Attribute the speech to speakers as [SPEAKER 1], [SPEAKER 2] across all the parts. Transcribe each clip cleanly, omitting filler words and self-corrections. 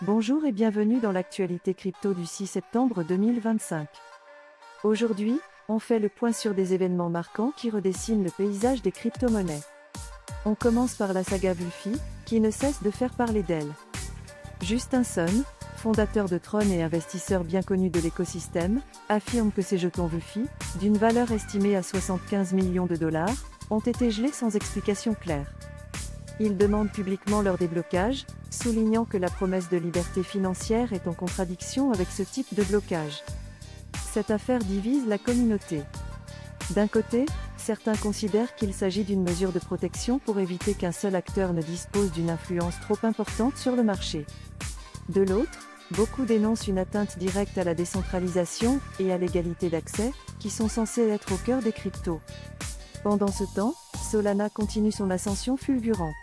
[SPEAKER 1] Bonjour et bienvenue dans l'actualité crypto du 6 septembre 2025. Aujourd'hui, on fait le point sur des événements marquants qui redessinent le paysage des crypto-monnaies. On commence par la saga Vulfi, qui ne cesse de faire parler d'elle. Justin Sun, fondateur de Tron et investisseur bien connu de l'écosystème, affirme que ces jetons Vulfi, d'une valeur estimée à 75 millions de dollars, ont été gelés sans explication claire. Il demande publiquement leur déblocage, soulignant que la promesse de liberté financière est en contradiction avec ce type de blocage. Cette affaire divise la communauté. D'un côté, certains considèrent qu'il s'agit d'une mesure de protection pour éviter qu'un seul acteur ne dispose d'une influence trop importante sur le marché. De l'autre, beaucoup dénoncent une atteinte directe à la décentralisation et à l'égalité d'accès, qui sont censés être au cœur des cryptos. Pendant ce temps, Solana continue son ascension fulgurante.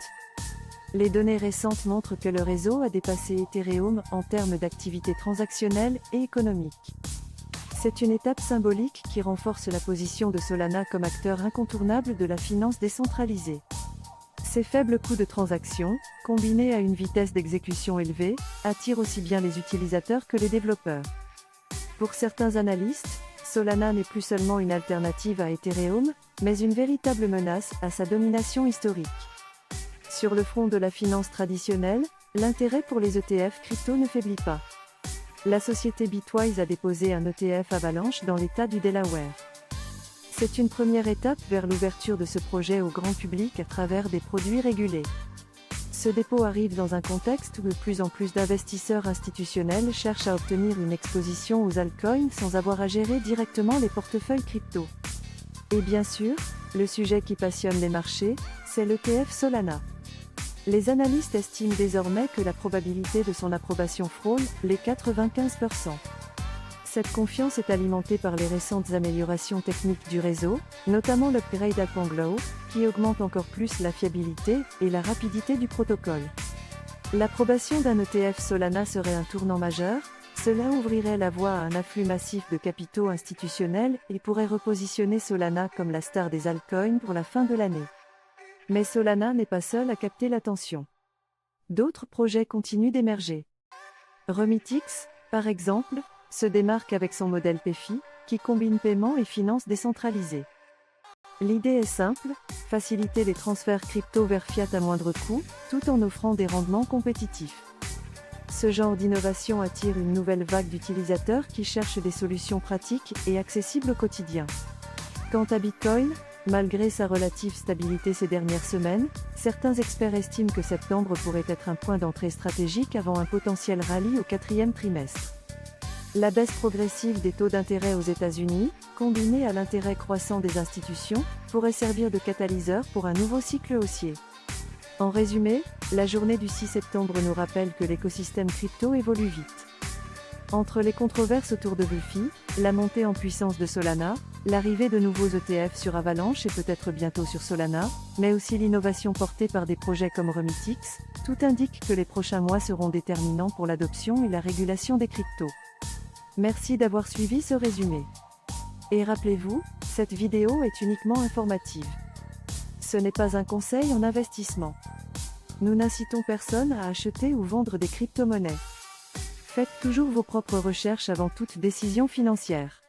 [SPEAKER 1] Les données récentes montrent que le réseau a dépassé Ethereum en termes d'activité transactionnelle et économique. C'est une étape symbolique qui renforce la position de Solana comme acteur incontournable de la finance décentralisée. Ces faibles coûts de transaction, combinés à une vitesse d'exécution élevée, attirent aussi bien les utilisateurs que les développeurs. Pour certains analystes, Solana n'est plus seulement une alternative à Ethereum, mais une véritable menace à sa domination historique. Sur le front de la finance traditionnelle, l'intérêt pour les ETF crypto ne faiblit pas. La société Bitwise a déposé un ETF Avalanche dans l'État du Delaware. C'est une première étape vers l'ouverture de ce projet au grand public à travers des produits régulés. Ce dépôt arrive dans un contexte où de plus en plus d'investisseurs institutionnels cherchent à obtenir une exposition aux altcoins sans avoir à gérer directement les portefeuilles crypto. Et bien sûr, le sujet qui passionne les marchés, c'est l'ETF Solana. Les analystes estiment désormais que la probabilité de son approbation frôle les 95%. Cette confiance est alimentée par les récentes améliorations techniques du réseau, notamment l'upgrade à Panglow, qui augmente encore plus la fiabilité et la rapidité du protocole. L'approbation d'un ETF Solana serait un tournant majeur, cela ouvrirait la voie à un afflux massif de capitaux institutionnels et pourrait repositionner Solana comme la star des altcoins pour la fin de l'année. Mais Solana n'est pas seul à capter l'attention. D'autres projets continuent d'émerger. Remitix, par exemple, se démarque avec son modèle PeFi, qui combine paiement et finance décentralisée. L'idée est simple, faciliter les transferts crypto vers fiat à moindre coût, tout en offrant des rendements compétitifs. Ce genre d'innovation attire une nouvelle vague d'utilisateurs qui cherchent des solutions pratiques et accessibles au quotidien. Quant à Bitcoin, malgré sa relative stabilité ces dernières semaines, certains experts estiment que septembre pourrait être un point d'entrée stratégique avant un potentiel rallye au quatrième trimestre. La baisse progressive des taux d'intérêt aux États-Unis, combinée à l'intérêt croissant des institutions, pourrait servir de catalyseur pour un nouveau cycle haussier. En résumé, la journée du 6 septembre nous rappelle que l'écosystème crypto évolue vite. Entre les controverses autour de Vulfi, la montée en puissance de Solana, l'arrivée de nouveaux ETF sur Avalanche et peut-être bientôt sur Solana, mais aussi l'innovation portée par des projets comme Remitix, tout indique que les prochains mois seront déterminants pour l'adoption et la régulation des cryptos. Merci d'avoir suivi ce résumé. Et rappelez-vous, cette vidéo est uniquement informative. Ce n'est pas un conseil en investissement. Nous n'incitons personne à acheter ou vendre des crypto-monnaies. Faites toujours vos propres recherches avant toute décision financière.